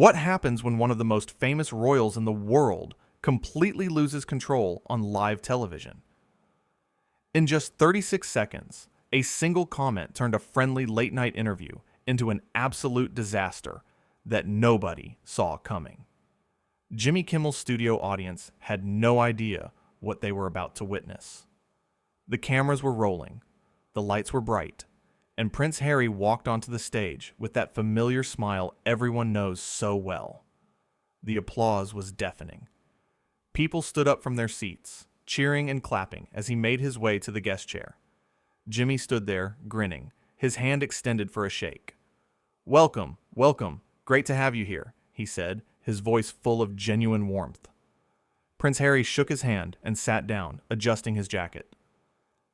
What happens when one of the most famous royals in the world completely loses control on live television? In just 36 seconds, a single comment turned a friendly late-night interview into an absolute disaster that nobody saw coming. Jimmy Kimmel's studio audience had no idea what they were about to witness. The cameras were rolling, the lights were bright, and Prince Harry walked onto the stage with that familiar smile everyone knows so well. The applause was deafening. People stood up from their seats, cheering and clapping as he made his way to the guest chair. Jimmy stood there, grinning, his hand extended for a shake. "Welcome, welcome. Great to have you here," he said, his voice full of genuine warmth. Prince Harry shook his hand and sat down, adjusting his jacket.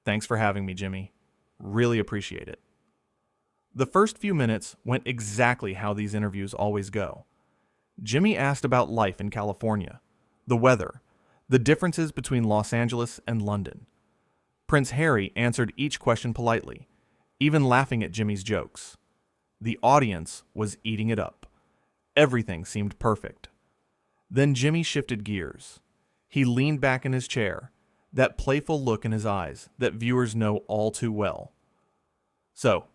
"Thanks for having me, Jimmy. Really appreciate it." The first few minutes went exactly how these interviews always go. Jimmy asked about life in California, the weather, the differences between Los Angeles and London. Prince Harry answered each question politely, even laughing at Jimmy's jokes. The audience was eating it up. Everything seemed perfect. Then Jimmy shifted gears. He leaned back in his chair, that playful look in his eyes that viewers know all too well. "So,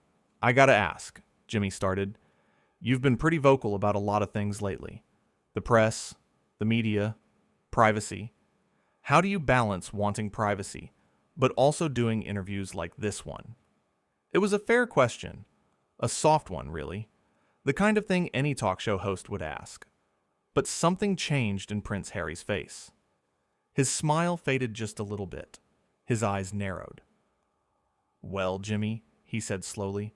I gotta ask," Jimmy started. "You've been pretty vocal about a lot of things lately. The press, the media, privacy. How do you balance wanting privacy, but also doing interviews like this one?" It was a fair question. A soft one, really. The kind of thing any talk show host would ask. But something changed in Prince Harry's face. His smile faded just a little bit. His eyes narrowed. "Well, Jimmy," he said slowly,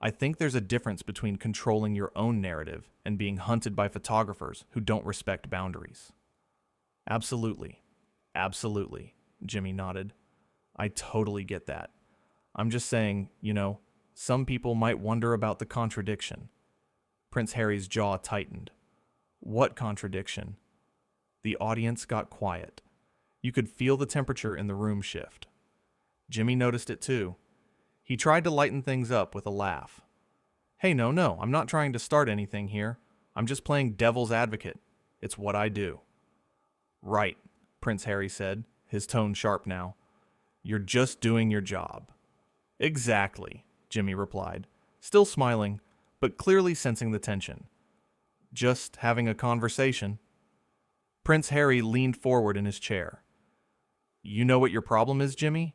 "I think there's a difference between controlling your own narrative and being hunted by photographers who don't respect boundaries." "Absolutely. Absolutely," Jimmy nodded. "I totally get that. I'm just saying, some people might wonder about the contradiction." Prince Harry's jaw tightened. What contradiction? The audience got quiet. You could feel the temperature in the room shift. Jimmy noticed it too. He tried to lighten things up with a laugh. "Hey, no, I'm not trying to start anything here. I'm just playing devil's advocate. It's what I do." "Right," Prince Harry said, his tone sharp now. "You're just doing your job." "Exactly," Jimmy replied, still smiling, but clearly sensing the tension. "Just having a conversation." Prince Harry leaned forward in his chair. "You know what your problem is, Jimmy?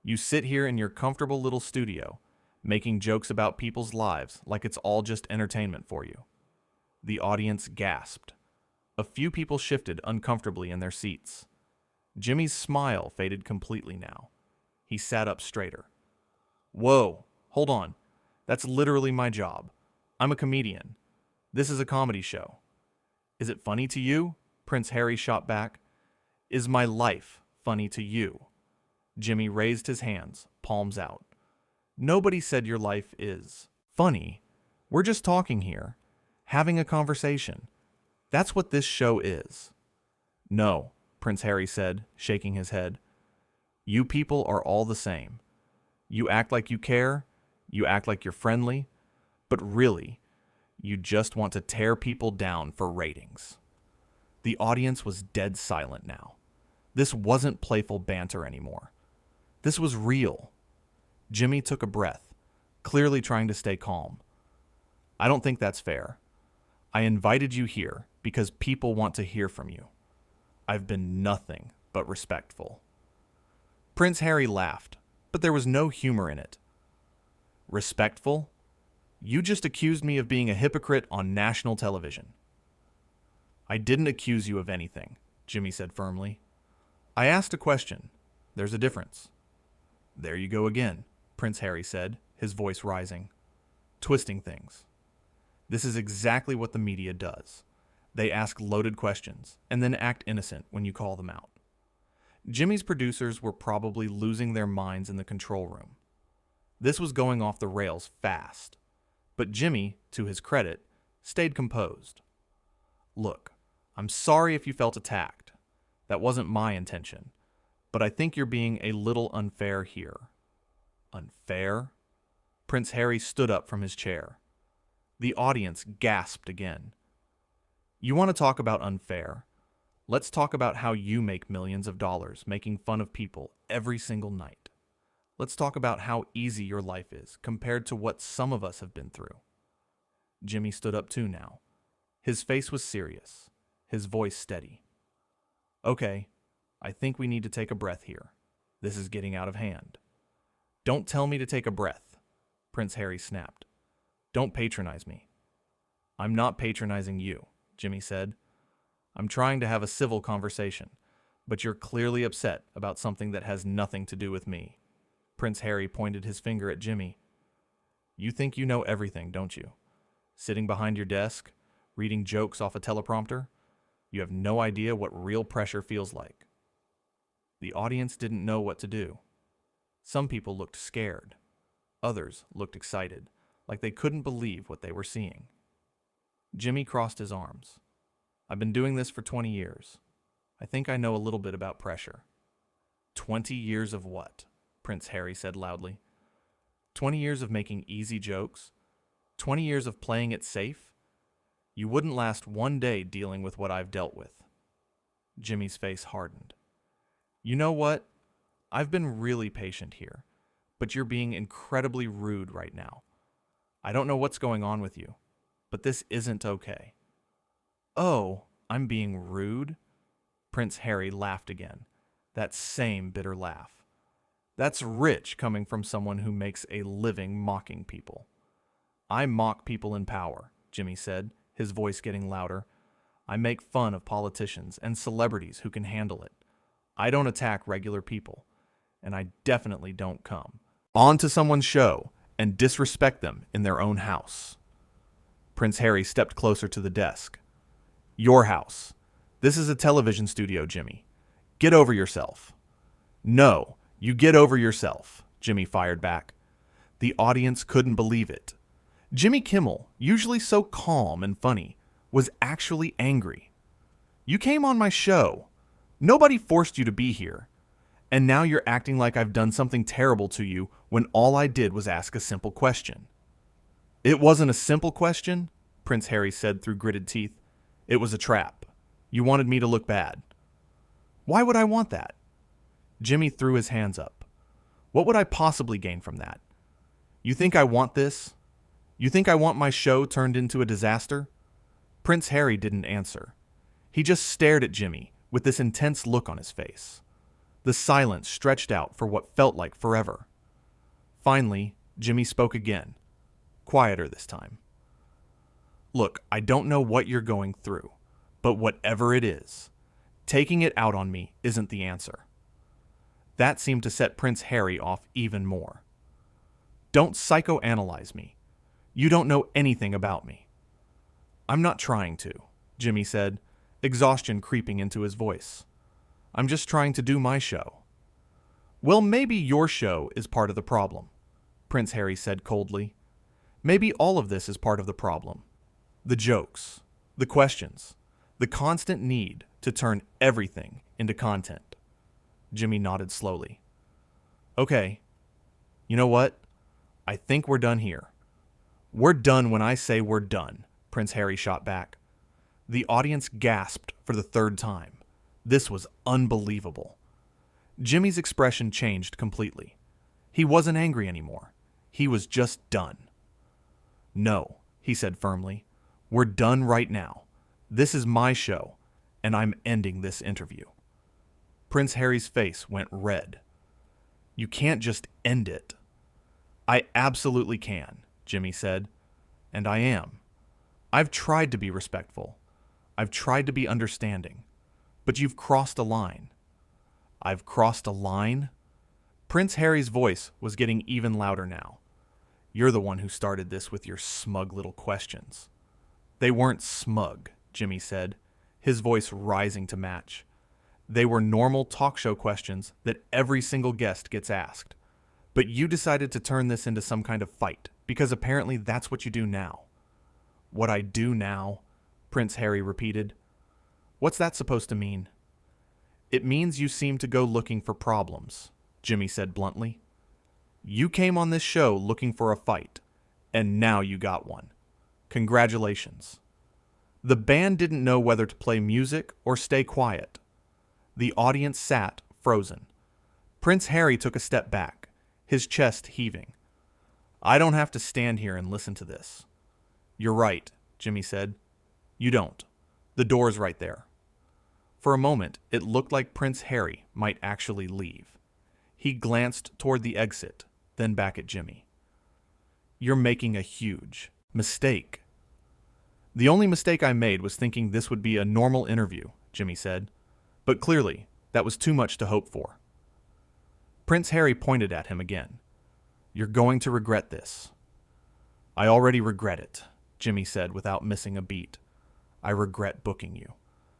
You sit here in your comfortable little studio, making jokes about people's lives like it's all just entertainment for you." The audience gasped. A few people shifted uncomfortably in their seats. Jimmy's smile faded completely now. He sat up straighter. "Whoa, hold on. That's literally my job. I'm a comedian. This is a comedy show." "Is it funny to you?" Prince Harry shot back. "Is my life funny to you?" Jimmy raised his hands, palms out. "Nobody said your life is funny. We're just talking here, having a conversation. That's what this show is." "No," Prince Harry said, shaking his head. "You people are all the same. You act like you care, you act like you're friendly, but really, you just want to tear people down for ratings." The audience was dead silent now. This wasn't playful banter anymore. This was real. Jimmy took a breath, clearly trying to stay calm. "I don't think that's fair. I invited you here because people want to hear from you. I've been nothing but respectful." Prince Harry laughed, but there was no humor in it. "Respectful? You just accused me of being a hypocrite on national television." "I didn't accuse you of anything," Jimmy said firmly. "I asked a question. There's a difference." "There you go again," Prince Harry said, his voice rising. "Twisting things. This is exactly what the media does. They ask loaded questions, and then act innocent when you call them out." Jimmy's producers were probably losing their minds in the control room. This was going off the rails fast. But Jimmy, to his credit, stayed composed. "Look, I'm sorry if you felt attacked. That wasn't my intention. But I think you're being a little unfair here." "Unfair?" Prince Harry stood up from his chair. The audience gasped again. You want to talk about unfair? Let's talk about how you make millions of dollars making fun of people every single night. Let's talk about how easy your life is compared to what some of us have been through. Jimmy stood up too now. His face was serious, his voice steady. Okay, I think we need to take a breath here. This is getting out of hand. Don't tell me to take a breath, Prince Harry snapped. Don't patronize me. I'm not patronizing you, Jimmy said. I'm trying to have a civil conversation, but you're clearly upset about something that has nothing to do with me. Prince Harry pointed his finger at Jimmy. You think you know everything, don't you? Sitting behind your desk, reading jokes off a teleprompter? You have no idea what real pressure feels like. The audience didn't know what to do. Some people looked scared. Others looked excited, like they couldn't believe what they were seeing. Jimmy crossed his arms. I've been doing this for 20 years. I think I know a little bit about pressure. 20 years of what? Prince Harry said loudly. 20 years of making easy jokes? 20 years of playing it safe? You wouldn't last one day dealing with what I've dealt with. Jimmy's face hardened. You know what? I've been really patient here, but you're being incredibly rude right now. I don't know what's going on with you, but this isn't okay. Oh, I'm being rude? Prince Harry laughed again, that same bitter laugh. That's rich coming from someone who makes a living mocking people. I mock people in power, Jimmy said, his voice getting louder. I make fun of politicians and celebrities who can handle it. I don't attack regular people, and I definitely don't come on to someone's show and disrespect them in their own house. Prince Harry stepped closer to the desk. Your house. This is a television studio, Jimmy. Get over yourself. No, you get over yourself, Jimmy fired back. The audience couldn't believe it. Jimmy Kimmel, usually so calm and funny, was actually angry. You came on my show. Nobody forced you to be here. And now you're acting like I've done something terrible to you when all I did was ask a simple question. It wasn't a simple question, Prince Harry said through gritted teeth. It was a trap. You wanted me to look bad. Why would I want that? Jimmy threw his hands up. What would I possibly gain from that? You think I want this? You think I want my show turned into a disaster? Prince Harry didn't answer. He just stared at Jimmy with this intense look on his face. The silence stretched out for what felt like forever. Finally, Jimmy spoke again, quieter this time. Look, I don't know what you're going through, but whatever it is, taking it out on me isn't the answer. That seemed to set Prince Harry off even more. Don't psychoanalyze me. You don't know anything about me. I'm not trying to, Jimmy said, exhaustion creeping into his voice. I'm just trying to do my show. Well, maybe your show is part of the problem, Prince Harry said coldly. Maybe all of this is part of the problem. The jokes, the questions, the constant need to turn everything into content. Jimmy nodded slowly. Okay, you know what? I think we're done here. We're done when I say we're done, Prince Harry shot back. The audience gasped for the third time. This was unbelievable. Jimmy's expression changed completely. He wasn't angry anymore. He was just done. No, he said firmly. We're done right now. This is my show, and I'm ending this interview. Prince Harry's face went red. You can't just end it. I absolutely can, Jimmy said, and I am. I've tried to be respectful. I've tried to be understanding, but you've crossed a line. I've crossed a line? Prince Harry's voice was getting even louder now. You're the one who started this with your smug little questions. They weren't smug, Jimmy said, his voice rising to match. They were normal talk show questions that every single guest gets asked. But you decided to turn this into some kind of fight, because apparently that's what you do now. What I do now? Prince Harry repeated. What's that supposed to mean? It means you seem to go looking for problems, Jimmy said bluntly. You came on this show looking for a fight, and now you got one. Congratulations. The band didn't know whether to play music or stay quiet. The audience sat, frozen. Prince Harry took a step back, his chest heaving. "I don't have to stand here and listen to this." "You're right," Jimmy said. "You don't. The door's right there." For a moment, it looked like Prince Harry might actually leave. He glanced toward the exit, then back at Jimmy. "You're making a huge mistake." "The only mistake I made was thinking this would be a normal interview," Jimmy said. "But clearly, that was too much to hope for." Prince Harry pointed at him again. "You're going to regret this." "I already regret it," Jimmy said without missing a beat. "I regret booking you.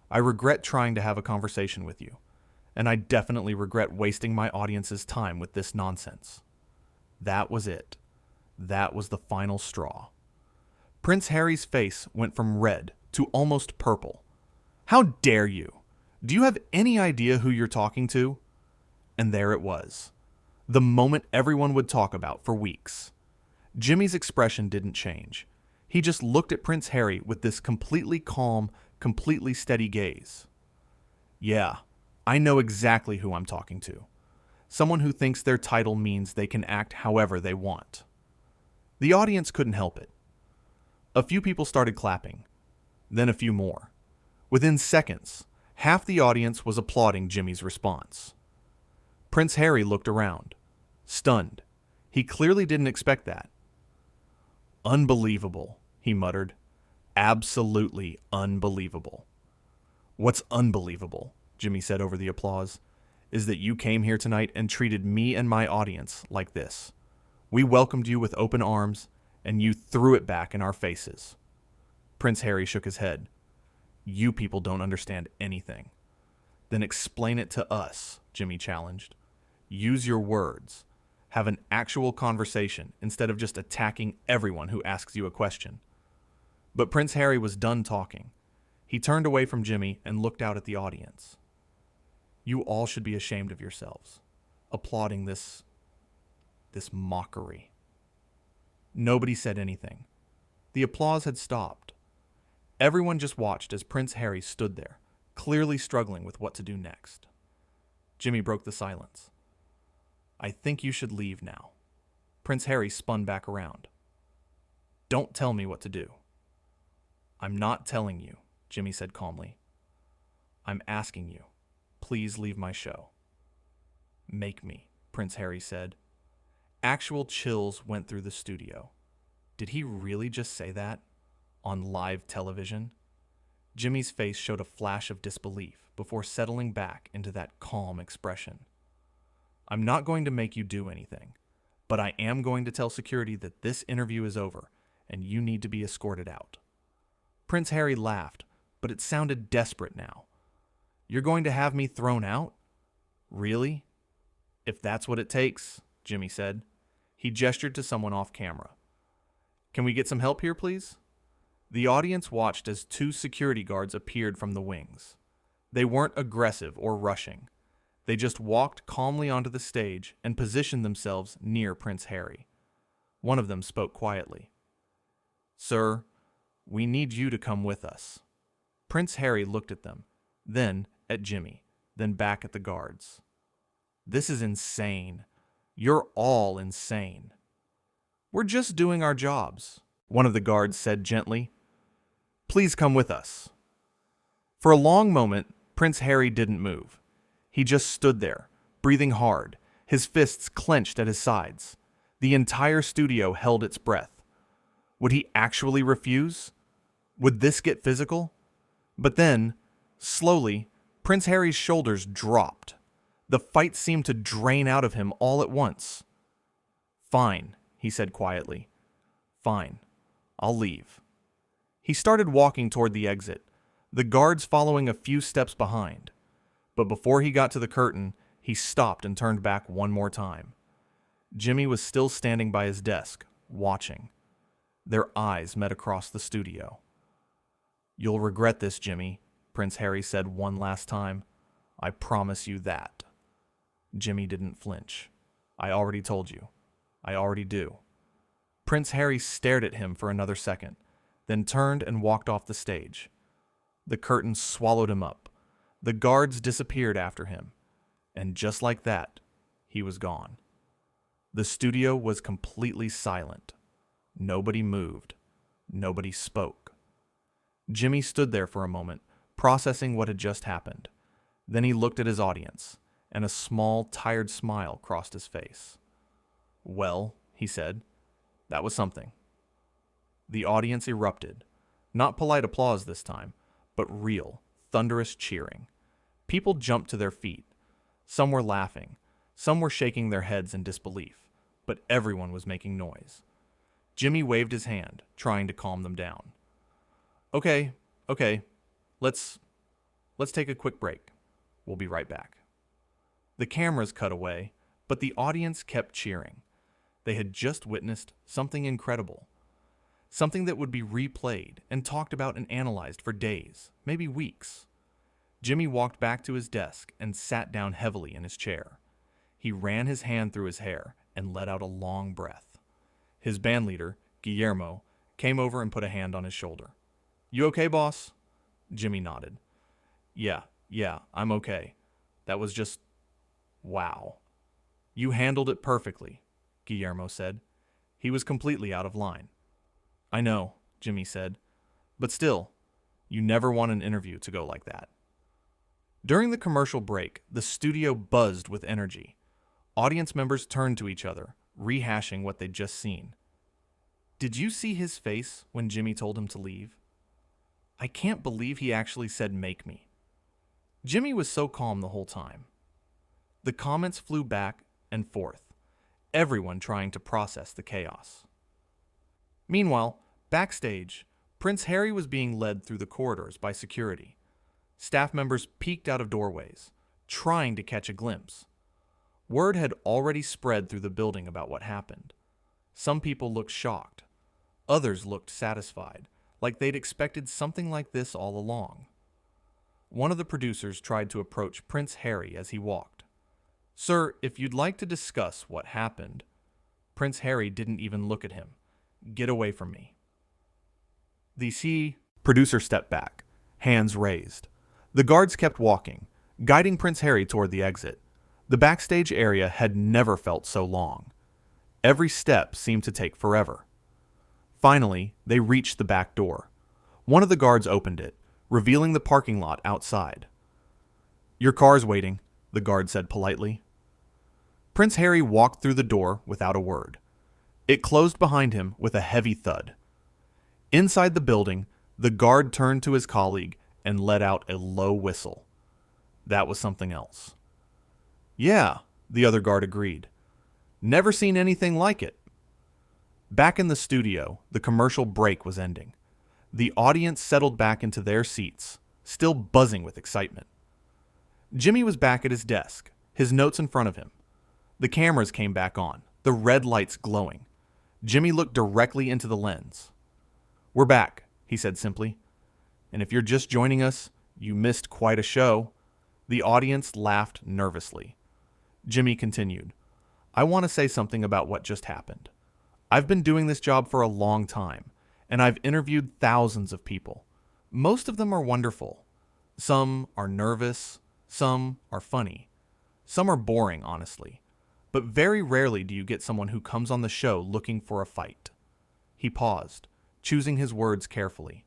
I regret trying to have a conversation with you. And I definitely regret wasting my audience's time with this nonsense." That was it. That was the final straw. Prince Harry's face went from red to almost purple. "How dare you? Do you have any idea who you're talking to?" And there it was. The moment everyone would talk about for weeks. Jimmy's expression didn't change. He just looked at Prince Harry with this completely calm, completely steady gaze. "Yeah, I know exactly who I'm talking to. Someone who thinks their title means they can act however they want." The audience couldn't help it. A few people started clapping, then a few more. Within seconds, half the audience was applauding Jimmy's response. Prince Harry looked around, stunned. He clearly didn't expect that. "Unbelievable," he muttered. "Absolutely unbelievable." "What's unbelievable," Jimmy said over the applause, "is that you came here tonight and treated me and my audience like this. We welcomed you with open arms, and you threw it back in our faces." Prince Harry shook his head. "You people don't understand anything." "Then explain it to us," Jimmy challenged. "Use your words. Have an actual conversation instead of just attacking everyone who asks you a question." But Prince Harry was done talking. He turned away from Jimmy and looked out at the audience. "You all should be ashamed of yourselves, applauding this mockery." Nobody said anything. The applause had stopped. Everyone just watched as Prince Harry stood there, clearly struggling with what to do next. Jimmy broke the silence. "I think you should leave now." Prince Harry spun back around. "Don't tell me what to do." "I'm not telling you," Jimmy said calmly. "I'm asking you. Please leave my show." "Make me," Prince Harry said. Actual chills went through the studio. Did he really just say that? On live television? Jimmy's face showed a flash of disbelief before settling back into that calm expression. "I'm not going to make you do anything, but I am going to tell security that this interview is over and you need to be escorted out." Prince Harry laughed, but it sounded desperate now. "You're going to have me thrown out? Really? If that's what it takes," Jimmy said. He gestured to someone off camera. "Can we get some help here, please?" The audience watched as two security guards appeared from the wings. They weren't aggressive or rushing. They just walked calmly onto the stage and positioned themselves near Prince Harry. One of them spoke quietly. "Sir, we need you to come with us." Prince Harry looked at them, then at Jimmy, then back at the guards. "This is insane. You're all insane." "We're just doing our jobs," one of the guards said gently. "Please come with us." For a long moment, Prince Harry didn't move. He just stood there, breathing hard, his fists clenched at his sides. The entire studio held its breath. Would he actually refuse? Would this get physical? But then, slowly, Prince Harry's shoulders dropped. The fight seemed to drain out of him all at once. "Fine," he said quietly. "Fine. I'll leave." He started walking toward the exit, the guards following a few steps behind. But before he got to the curtain, he stopped and turned back one more time. Jimmy was still standing by his desk, watching. Their eyes met across the studio. "You'll regret this, Jimmy," Prince Harry said one last time. "I promise you that." Jimmy didn't flinch. "I already told you. I already do." Prince Harry stared at him for another second, then turned and walked off the stage. The curtain swallowed him up. The guards disappeared after him. And just like that, he was gone. The studio was completely silent. Nobody moved. Nobody spoke. Jimmy stood there for a moment, processing what had just happened. Then he looked at his audience, and a small, tired smile crossed his face. "Well," he said, "that was something." The audience erupted. Not polite applause this time, but real, thunderous cheering. People jumped to their feet. Some were laughing. Some were shaking their heads in disbelief, but everyone was making noise. Jimmy waved his hand, trying to calm them down. Okay, let's take a quick break. We'll be right back." The cameras cut away, but the audience kept cheering. They had just witnessed something incredible. Something that would be replayed and talked about and analyzed for days, maybe weeks. Jimmy walked back to his desk and sat down heavily in his chair. He ran his hand through his hair and let out a long breath. His bandleader, Guillermo, came over and put a hand on his shoulder. "You okay, boss?" Jimmy nodded. Yeah, I'm okay. That was just... wow." "You handled it perfectly," Guillermo said. He was completely out of line. "I know," Jimmy said. "But still, you never want an interview to go like that." During the commercial break, the studio buzzed with energy. Audience members turned to each other, rehashing what they'd just seen. "Did you see his face when Jimmy told him to leave? I can't believe he actually said 'make me.'" Jimmy was so calm the whole time. The comments flew back and forth, everyone trying to process the chaos. Meanwhile, backstage, Prince Harry was being led through the corridors by security. Staff members peeked out of doorways, trying to catch a glimpse. Word had already spread through the building about what happened. Some people looked shocked. Others looked satisfied, like they'd expected something like this all along. One of the producers tried to approach Prince Harry as he walked. "Sir, if you'd like to discuss what happened..." Prince Harry didn't even look at him. "Get away from me." The producer stepped back, hands raised. The guards kept walking, guiding Prince Harry toward the exit. The backstage area had never felt so long. Every step seemed to take forever. Finally, they reached the back door. One of the guards opened it, revealing the parking lot outside. "Your car's waiting," the guard said politely. Prince Harry walked through the door without a word. It closed behind him with a heavy thud. Inside the building, the guard turned to his colleague and let out a low whistle. That was something else. "Yeah," the other guard agreed. "Never seen anything like it." Back in the studio, the commercial break was ending. The audience settled back into their seats, still buzzing with excitement. Jimmy was back at his desk, his notes in front of him. The cameras came back on, the red lights glowing. Jimmy looked directly into the lens. "We're back," he said simply. "And if you're just joining us, you missed quite a show." The audience laughed nervously. Jimmy continued, "I want to say something about what just happened. I've been doing this job for a long time, and I've interviewed thousands of people. Most of them are wonderful. Some are nervous, some are funny, some are boring, honestly. But very rarely do you get someone who comes on the show looking for a fight." He paused, choosing his words carefully.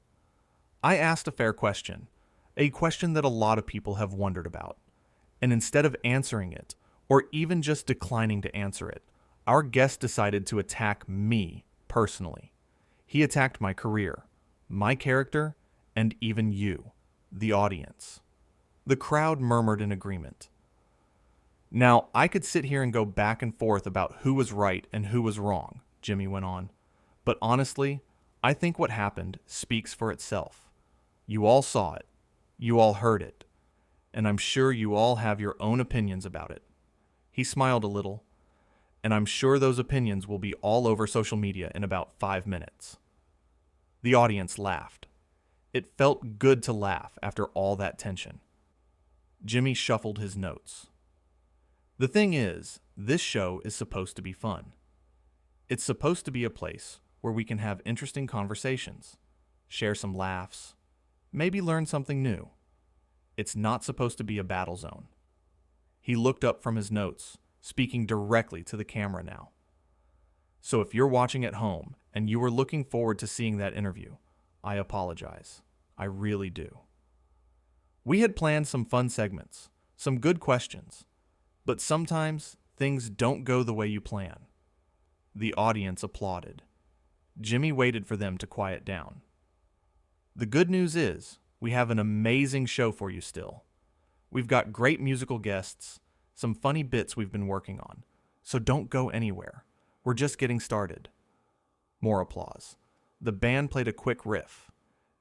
"I asked a fair question, a question that a lot of people have wondered about. And instead of answering it, or even just declining to answer it, our guest decided to attack me personally. He attacked my career, my character, and even you, the audience." The crowd murmured in agreement. "Now, I could sit here and go back and forth about who was right and who was wrong," Jimmy went on. "But honestly, I think what happened speaks for itself. You all saw it. You all heard it. And I'm sure you all have your own opinions about it." He smiled a little. "And I'm sure those opinions will be all over social media in about 5 minutes." The audience laughed. It felt good to laugh after all that tension. Jimmy shuffled his notes. "The thing is, this show is supposed to be fun. It's supposed to be a place where we can have interesting conversations. share some laughs, maybe learn something new. It's not supposed to be a battle zone. He looked up from his notes, speaking directly to the camera now. So if you're watching at home and you were looking forward to seeing that interview, I apologize. I really do. We had planned some fun segments, some good questions, but sometimes things don't go the way you plan. The audience applauded. Jimmy waited for them to quiet down. The good news is, we have an amazing show for you still. We've got great musical guests, some funny bits we've been working on, so don't go anywhere. We're just getting started. More applause. The band played a quick riff.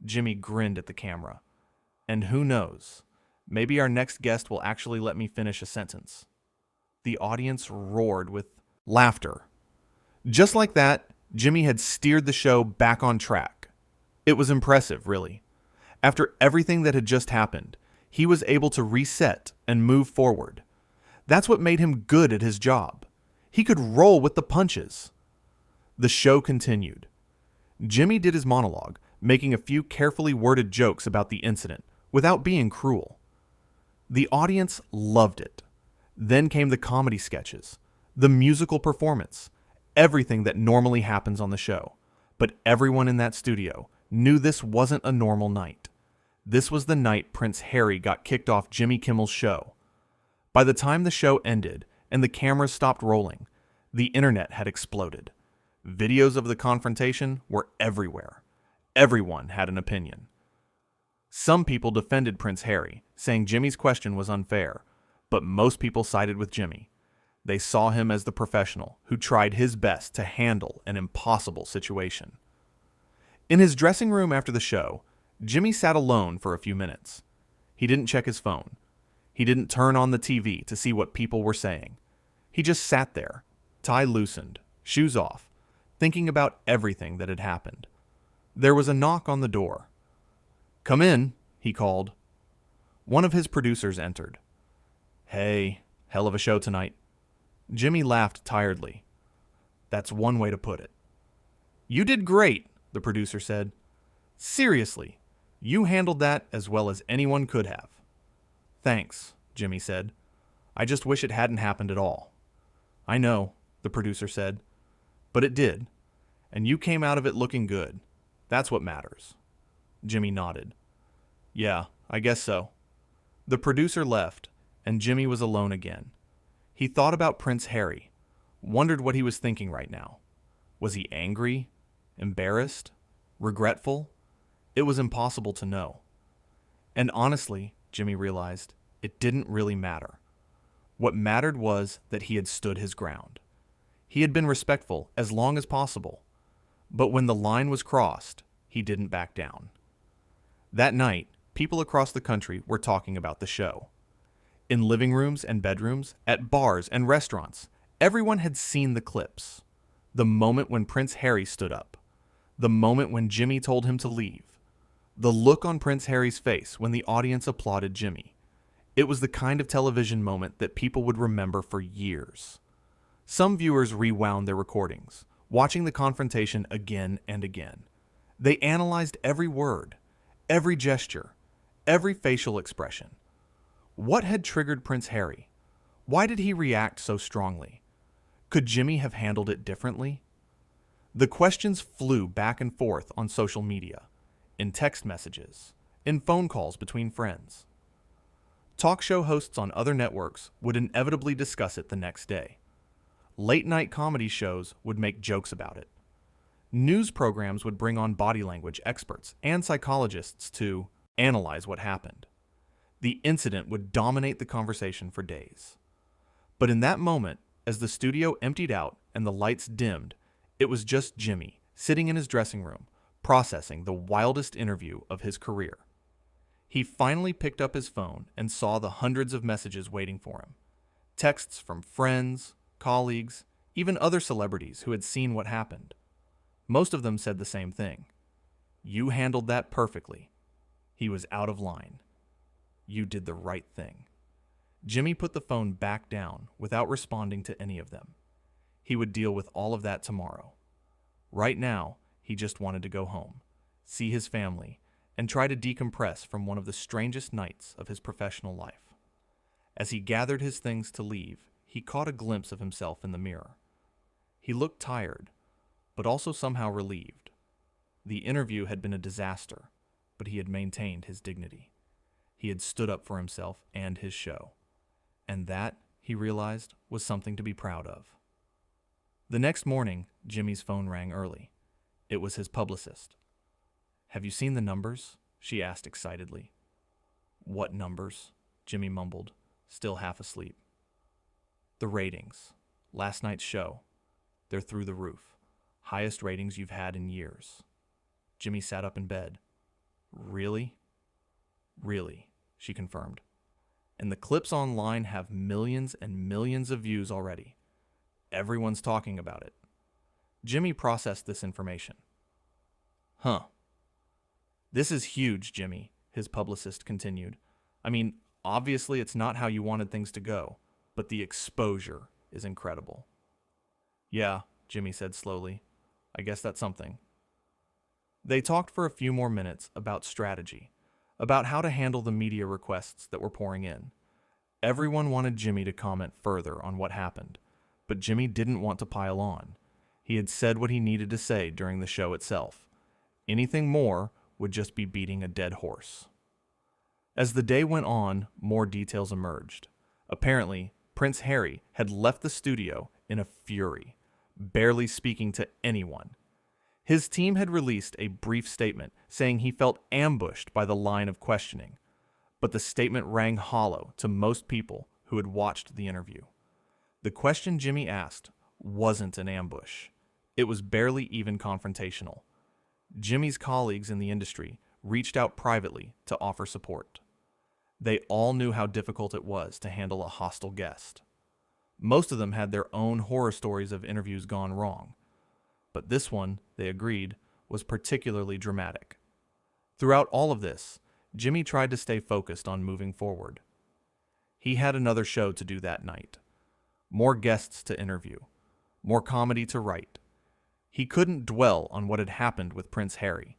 Jimmy grinned at the camera. And who knows, maybe our next guest will actually let me finish a sentence. The audience roared with laughter. Just like that, Jimmy had steered the show back on track. It was impressive, really. After everything that had just happened, he was able to reset and move forward. That's what made him good at his job. He could roll with the punches. The show continued. Jimmy did his monologue, making a few carefully worded jokes about the incident, without being cruel. The audience loved it. Then came the comedy sketches, the musical performance, everything that normally happens on the show. But everyone in that studio knew this wasn't a normal night. This was the night Prince Harry got kicked off Jimmy Kimmel's show. By the time the show ended and the cameras stopped rolling, the internet had exploded. Videos of the confrontation were everywhere. Everyone had an opinion. Some people defended Prince Harry, saying Jimmy's question was unfair, but most people sided with Jimmy. They saw him as the professional who tried his best to handle an impossible situation. In his dressing room after the show, Jimmy sat alone for a few minutes. He didn't check his phone. He didn't turn on the TV to see what people were saying. He just sat there, tie loosened, shoes off, thinking about everything that had happened. There was a knock on the door. "Come in," he called. One of his producers entered. "Hey, hell of a show tonight." Jimmy laughed tiredly. "That's one way to put it." "You did great," the producer said. "Seriously, you handled that as well as anyone could have." "Thanks," Jimmy said. "I just wish it hadn't happened at all." "I know," the producer said. "But it did. And you came out of it looking good. That's what matters." Jimmy nodded. "Yeah, I guess so." The producer left, and Jimmy was alone again. He thought about Prince Harry, wondered what he was thinking right now. Was he angry? Embarrassed? Regretful? It was impossible to know. And honestly, Jimmy realized, it didn't really matter. What mattered was that he had stood his ground. He had been respectful as long as possible. But when the line was crossed, he didn't back down. That night, people across the country were talking about the show. In living rooms and bedrooms, at bars and restaurants, everyone had seen the clips. The moment when Prince Harry stood up. The moment when Jimmy told him to leave. The look on Prince Harry's face when the audience applauded Jimmy. It was the kind of television moment that people would remember for years. Some viewers rewound their recordings, watching the confrontation again and again. They analyzed every word, every gesture, every facial expression. What had triggered Prince Harry? Why did he react so strongly? Could Jimmy have handled it differently? The questions flew back and forth on social media, in text messages, in phone calls between friends. Talk show hosts on other networks would inevitably discuss it the next day. Late-night comedy shows would make jokes about it. News programs would bring on body language experts and psychologists to analyze what happened. The incident would dominate the conversation for days. But in that moment, as the studio emptied out and the lights dimmed, it was just Jimmy, sitting in his dressing room, processing the wildest interview of his career. He finally picked up his phone and saw the hundreds of messages waiting for him. Texts from friends, colleagues, even other celebrities who had seen what happened. Most of them said the same thing. "You handled that perfectly. He was out of line. You did the right thing." Jimmy put the phone back down without responding to any of them. He would deal with all of that tomorrow. Right now, he just wanted to go home, see his family, and try to decompress from one of the strangest nights of his professional life. As he gathered his things to leave, he caught a glimpse of himself in the mirror. He looked tired, but also somehow relieved. The interview had been a disaster, but he had maintained his dignity. He had stood up for himself and his show. And that, he realized, was something to be proud of. The next morning, Jimmy's phone rang early. It was his publicist. "Have you seen the numbers?" she asked excitedly. "What numbers?" Jimmy mumbled, still half asleep. "The ratings. Last night's show. They're through the roof. Highest ratings you've had in years." Jimmy sat up in bed. "Really?" "Really," she confirmed. "And the clips online have millions and millions of views already. Everyone's talking about it." Jimmy processed this information. "Huh. This is huge, Jimmy," his publicist continued. "I mean, obviously it's not how you wanted things to go, but the exposure is incredible." "Yeah," Jimmy said slowly. "I guess that's something." They talked for a few more minutes about strategy, about how to handle the media requests that were pouring in. Everyone wanted Jimmy to comment further on what happened, but Jimmy didn't want to pile on. He had said what he needed to say during the show itself. Anything more would just be beating a dead horse. As the day went on, more details emerged. Apparently, Prince Harry had left the studio in a fury, barely speaking to anyone. His team had released a brief statement saying he felt ambushed by the line of questioning, but the statement rang hollow to most people who had watched the interview. The question Jimmy asked wasn't an ambush. It was barely even confrontational. Jimmy's colleagues in the industry reached out privately to offer support. They all knew how difficult it was to handle a hostile guest. Most of them had their own horror stories of interviews gone wrong. But this one, they agreed, was particularly dramatic. Throughout all of this, Jimmy tried to stay focused on moving forward. He had another show to do that night. More guests to interview. More comedy to write. He couldn't dwell on what had happened with Prince Harry,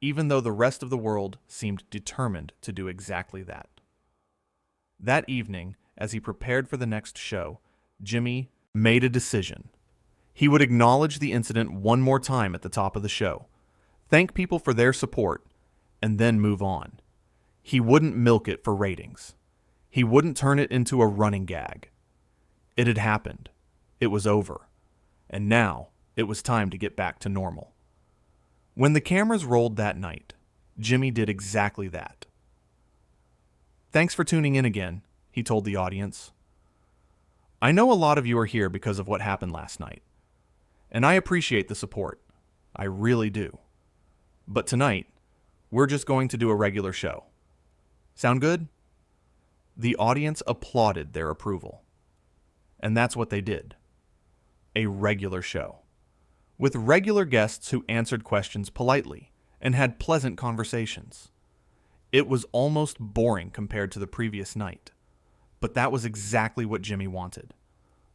even though the rest of the world seemed determined to do exactly that. That evening, as he prepared for the next show, Jimmy made a decision. He would acknowledge the incident one more time at the top of the show, thank people for their support, and then move on. He wouldn't milk it for ratings. He wouldn't turn it into a running gag. It had happened. It was over. And now, it was time to get back to normal. When the cameras rolled that night, Jimmy did exactly that. "Thanks for tuning in again," he told the audience. "I know a lot of you are here because of what happened last night, and I appreciate the support. I really do. But tonight, we're just going to do a regular show. Sound good?" The audience applauded their approval. And that's what they did. A regular show. With regular guests who answered questions politely and had pleasant conversations. It was almost boring compared to the previous night, but that was exactly what Jimmy wanted.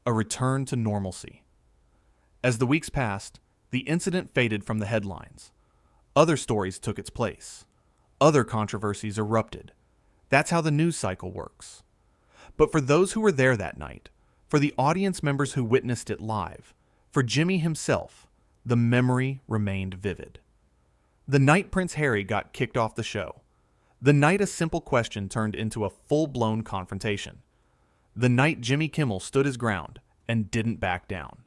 A return to normalcy. As the weeks passed, the incident faded from the headlines. Other stories took its place. Other controversies erupted. That's how the news cycle works. But for those who were there that night, for the audience members who witnessed it live, for Jimmy himself, the memory remained vivid. The night Prince Harry got kicked off the show. The night a simple question turned into a full-blown confrontation. The night Jimmy Kimmel stood his ground and didn't back down.